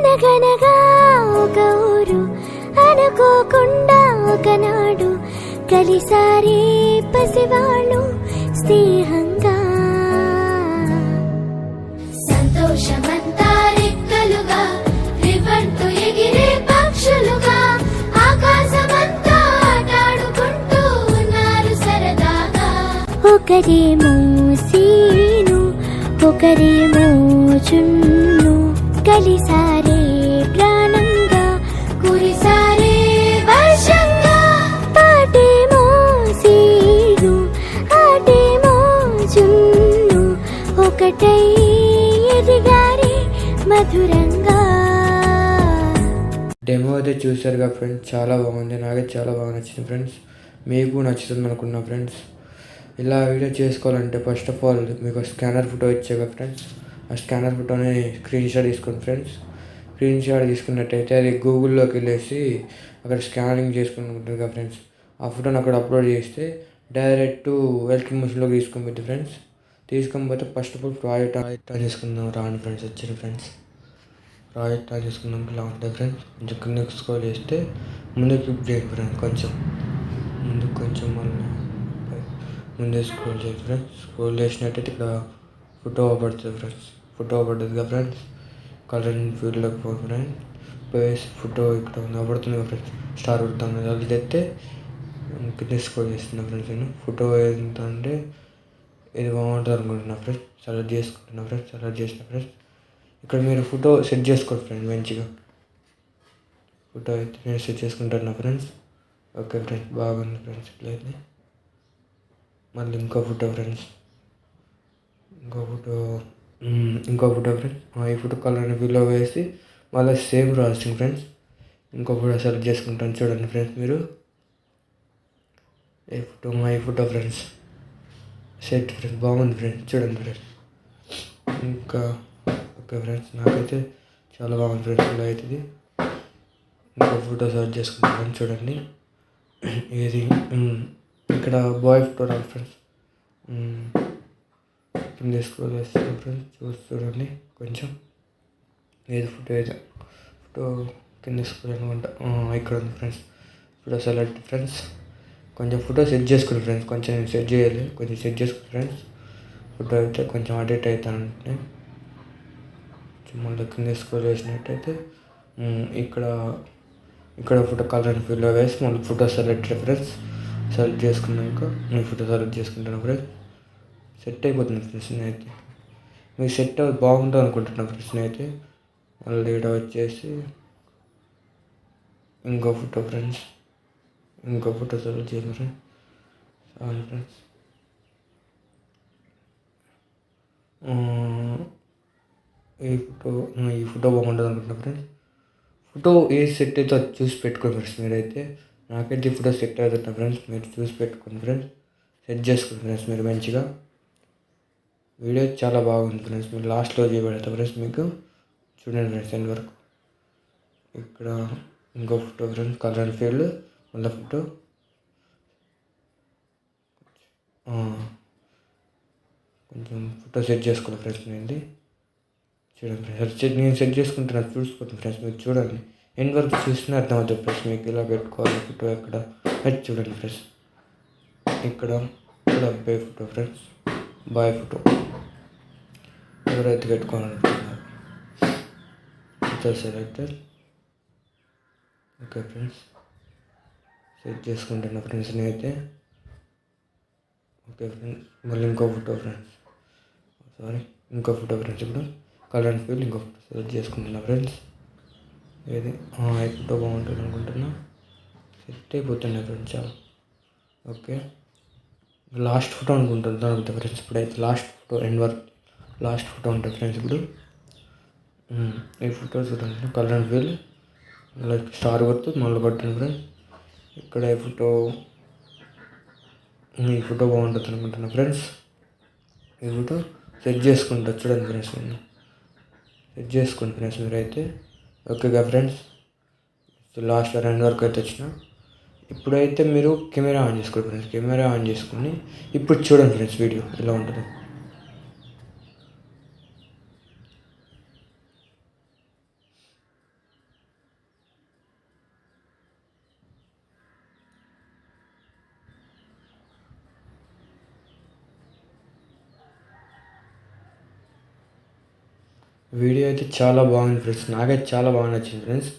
అనగనగా ఒక ఊరు అనుకోకుండా ఒకనాడు కలిసారే పసివాళ్ళు స్నేహంగా. సంతోషమంతా రెక్కలుగా రివంటు ఎగిరే పక్షులుగా ఆకాశమంతా ఆటాడుకుంటూ ఉన్నారు సరదాగా. ఒకరేమో సీను ఒకరేమో చున్ను కలిసారే ప్రాణంగా కురిసారే వర్షంగా. పాటేమో సీను ఆటేమో చున్ను ఒకటై ఎదిగారే మధురంగా. డెమో అయితే చూసారుగా ఫ్రెండ్స్, చాలా బాగుంది. నాకైతే చాలా బాగా నచ్చింది ఫ్రెండ్స్. మీకు నచ్చుతుంది అనుకున్నా ఫ్రెండ్స్. ఇలా వీడియో చేసుకోవాలంటే ఫస్ట్ ఆఫ్ ఆల్ మీకు స్కానర్ ఫోటో ఇచ్చాక ఫ్రెండ్స్, ఆ స్కానర్ ఫోటోని స్క్రీన్ షాట్ తీసుకోండి ఫ్రెండ్స్. స్క్రీన్ షాట్ తీసుకున్నట్టయితే అది గూగుల్లోకి వెళ్ళేసి అక్కడ స్కానింగ్ చేసుకుని ఉంటుంది కదా ఫ్రెండ్స్, ఆ ఫోటోని అక్కడ అప్లోడ్ చేస్తే డైరెక్ట్ వెల్కమ్ మిషన్లోకి తీసుకొని పోతుంది ఫ్రెండ్స్. తీసుకొని పోతే first of all project on చేసుకుందాం రాండి ఫ్రెండ్స్. వచ్చింది ఫ్రెండ్స్, ప్రాజెక్ట్ ఆన్ చేసుకున్నాం. ఇలా ఉంటుంది ఫ్రెండ్స్. కొంచెం కిందకి స్క్రోల్ చేస్తే ముందుకు క్లిక్ చేయండి ఫ్రెండ్స్. కొంచెం మళ్ళీ ముందే స్క్రోల్ చేయండి ఫ్రెండ్స్. స్క్రోల్ చేసినట్టయితే ఇక్కడ ఫోటో పడుతుంది ఫ్రెండ్స్. ఫోటో పడుతుంది కదా ఫ్రెండ్స్. కలర్ అండ్ ఫీల్డ్లోకి పోయి ఫ్రెండ్స్. పోయేసి ఫోటో ఇక్కడ పడుతుంది కదా ఫ్రెండ్స్, స్టార్ పడుతుంది. అది తెస్తే కింద స్క్రోల్ చేస్తున్నా ఫ్రెండ్స్. నేను ఫోటో ఎంత అంటే ఇది బాగుంటుంది అనుకుంటున్నా ఫ్రెండ్స్. సెలెక్ట్ చేసుకుంటున్నా ఫ్రెండ్స్. సెలెక్ట్ చేసిన ఫ్రెండ్స్ ఇక్కడ మీరు ఫోటో సెట్ చేసుకోండి ఫ్రెండ్స్. మంచిగా ఫోటో అయితే నేను సెట్ చేసుకుంటున్నా ఫ్రెండ్స్. ఓకే ఫ్రెండ్స్, బాగుంది ఫ్రెండ్స్. ఇట్లయితే మళ్ళీ ఇంకో ఫోటో ఫ్రెండ్స్. ఇంకో ఫోటో ఫ్రెండ్స్. ఈ ఫోటో కలర్ని ఫీల్లో వేసి మళ్ళీ సేమ్ ప్రాసెసింగ్ ఫ్రెండ్స్. ఇంకో ఫోటో సెలెక్ట్ చేసుకుంటాను చూడండి ఫ్రెండ్స్. మీరు ఈ ఫోటో ఫ్రెండ్స్ సెట్ ఫ్రెండ్స్. బాగుంది ఫ్రెండ్స్, చూడండి ఫ్రెండ్స్. ఇంకా ఓకే ఫ్రెండ్స్, నాకైతే చాలా బాగుంది ఫ్రెండ్స్. ఇలా అవుతుంది. ఇంకో ఫోటో సెలెక్ట్ చేసుకుంటాను చూడండి. ఏది ఇక్కడ బాయ్ ఫోటో రాదు ఫ్రెండ్స్. కింద స్క్రోల్ చేస్తాను ఫ్రెండ్స్. చూడండి కొంచెం ఏది ఫోటో కింద స్క్రోల్ అనుకుంటా ఇక్కడ ఉంది ఫ్రెండ్స్. Photo select friends. కొంచెం ఫోటో సెట్ చేసుకుని ఫ్రెండ్స్. కొంచెం నేను సెట్ చేయాలి. కొంచెం సెట్ చేసుకుని ఫ్రెండ్స్. ఫోటో అయితే కొంచెం అడిట్ అవుతానంటే మళ్ళీ కింద స్క్రోల్ చేసినట్టయితే ఇక్కడ ఫోటో కలర్ అండ్ ఫీల్లో వేసి మళ్ళీ ఫోటో సెలెక్ట్ ఫ్రెండ్స్. సెలెక్ట్ చేసుకున్నాక నేను ఫోటో సెలెక్ట్ చేసుకుంటాను ఫ్రెండ్స్. సెట్ అయిపోతుంది ఫ్రెండ్స్. నేనైతే మీకు సెట్ బాగుంటుంది అనుకుంటున్నాను ఫ్రెండ్స్. నేనైతే మళ్ళీ ఇక్కడ వచ్చేసి ఇంకో ఫోటో ఫ్రెండ్స్. ఇంకో ఫోటో సెలెక్ట్ చేయండి ఫ్రెండ్స్. అవును ఫ్రెండ్స్, ఈ ఫోటో బాగుంటుంది అనుకుంటున్నాను ఫ్రెండ్స్. ఫోటో ఏ సెట్ అయితే అది చూసి పెట్టుకోండి ఫ్రెండ్స్. మీరైతే నాకైతే ఈ ఫోటో సెట్ అవుతుంది ఫ్రెండ్స్. మీరు చూసి పెట్టుకోండి ఫ్రెండ్స్. సెట్ చేసుకోండి ఫ్రెండ్స్ మీరు మంచిగా. వీడియో చాలా బాగుంది ఫ్రెండ్స్. మీరు లాస్ట్లో చేయబడతా ఫ్రెండ్స్. మీకు చూడండి ఫ్రెండ్స్ ఎండ్ వరకు. ఇక్కడ ఇంకో photo friends. Colour and field మళ్ళీ ఫోటో కొంచెం ఫోటో సెట్ చేసుకోండి ఫ్రెండ్స్. చూడండి ఫ్రెండ్స్, నేను సెట్ చేసుకుంటున్నాను. చూసుకోండి ఫ్రెండ్స్. మీరు చూడండి ఎండ్ వరకు చూసినా అర్థమవుతుంది ఫ్రెండ్స్. మీకు ఇలా పెట్టుకోవాలి ఫోటో ఎక్కడ అది చూడండి ఫ్రెండ్స్. ఇక్కడ అబ్బాయి ఫోటో ఫ్రెండ్స్. బాయ్ ఫోటో ఎవరైతే పెట్టుకోవాలనుకుంటున్నారు photo selector. Okay friends, set చేసుకుంటున్నా ఫ్రెండ్స్ నేనైతే. ఓకే ఫ్రెండ్స్, మళ్ళీ ఇంకో ఫోటో ఫ్రెండ్స్. ఇంకో ఫోటో ఫ్రెండ్స్. ఇప్పుడు కలర్ అండ్ ఫీల్ ఇంకో ఫోటో సెలెక్ట్ చేసుకుంటున్నా ఫ్రెండ్స్. ఏది ఈ ఫోటో బాగుంటుంది అనుకుంటున్నా. సెట్ అయిపోతున్నాయి ఫ్రెండ్స్ చాలా. ఓకే, లాస్ట్ ఫోటో అనుకుంటుంది ఫ్రెండ్స్. ఇప్పుడైతే లాస్ట్ ఫోటో ఎండ్ వరకు లాస్ట్ ఫోటో ఉంటుంది ఫ్రెండ్స్. ఇప్పుడు ఈ ఫోటో చూడండి. Colour and feel like star గుర్తు మళ్ళీ పట్టాను ఫ్రెండ్స్. ఇక్కడ ఈ ఫోటో బాగుంటుంది అనుకుంటున్నా ఫ్రెండ్స్. ఈ ఫోటో సెట్ చేసుకుంటా చూడండి ఫ్రెండ్స్. నేను సెట్ చేసుకోండి ఫ్రెండ్స్ మీరైతే. ఓకేగా ఫ్రెండ్స్, లాస్ట్లో ఎండ్ వరకు అయితే వచ్చిన. ఇప్పుడైతే మీరు కెమెరా ఆన్ చేసుకోండి ఫ్రెండ్స్. కెమెరా ఆన్ చేసుకుని ఇప్పుడు చూడండి ఫ్రెండ్స్ వీడియో ఎలా ఉంటుంది. వీడియో అయితే చాలా బాగుంది ఫ్రెండ్స్, నాకైతే చాలా బాగా నచ్చింది ఫ్రెండ్స్.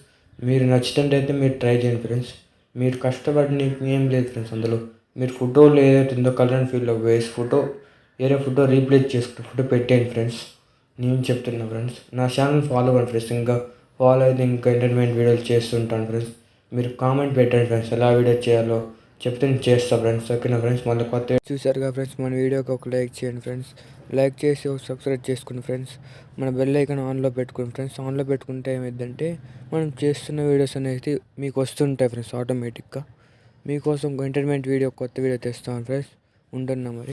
మీరు నచ్చినట్టయితే మీరు ట్రై చేయండి ఫ్రెండ్స్. మీరు కష్టపడిన ఏం లేదు ఫ్రెండ్స్ అందులో. మీరు ఫోటోలో ఏదైతే ఉందో కలర్ అండ్ ఫీల్డ్లో వేసి ఫోటో వేరే ఫోటో రీప్లేస్ చేసుకుంటే ఫోటో పెట్టేయండి ఫ్రెండ్స్. నేను చెప్తున్నా ఫ్రెండ్స్. నా ఛానల్ ఫాలో అవ్వండి ఫ్రెండ్స్. ఇంకా ఫాలో అయితే ఇంకా ఎంటర్టైన్మెంట్ వీడియోలు చేస్తుంటాను ఫ్రెండ్స్. మీరు కామెంట్ పెట్టండి ఫ్రెండ్స్, ఎలా వీడియో చేయాలో చెప్తే నేను చేస్తాను ఫ్రెండ్స్. ఓకేనా ఫ్రెండ్స్. మళ్ళీ కొత్త చూసారుగా ఫ్రెండ్స్, మన వీడియోకి ఒక లైక్ చేయండి ఫ్రెండ్స్. లైక్ చేసి ఒక సబ్స్క్రైబ్ చేసుకోండి ఫ్రెండ్స్. మన బెల్ ఐకాన్ ఆన్లో పెట్టుకోండి ఫ్రెండ్స్. ఆన్లో పెట్టుకుంటే ఏమైందంటే మనం చేస్తున్న వీడియోస్ అనేది మీకు వస్తుంటాయి ఫ్రెండ్స్ ఆటోమేటిక్గా. మీకోసం ఎంటర్టైన్మెంట్ వీడియో కొత్త వీడియో తెస్తాను ఫ్రెండ్స్. ఉంటున్నా మరి.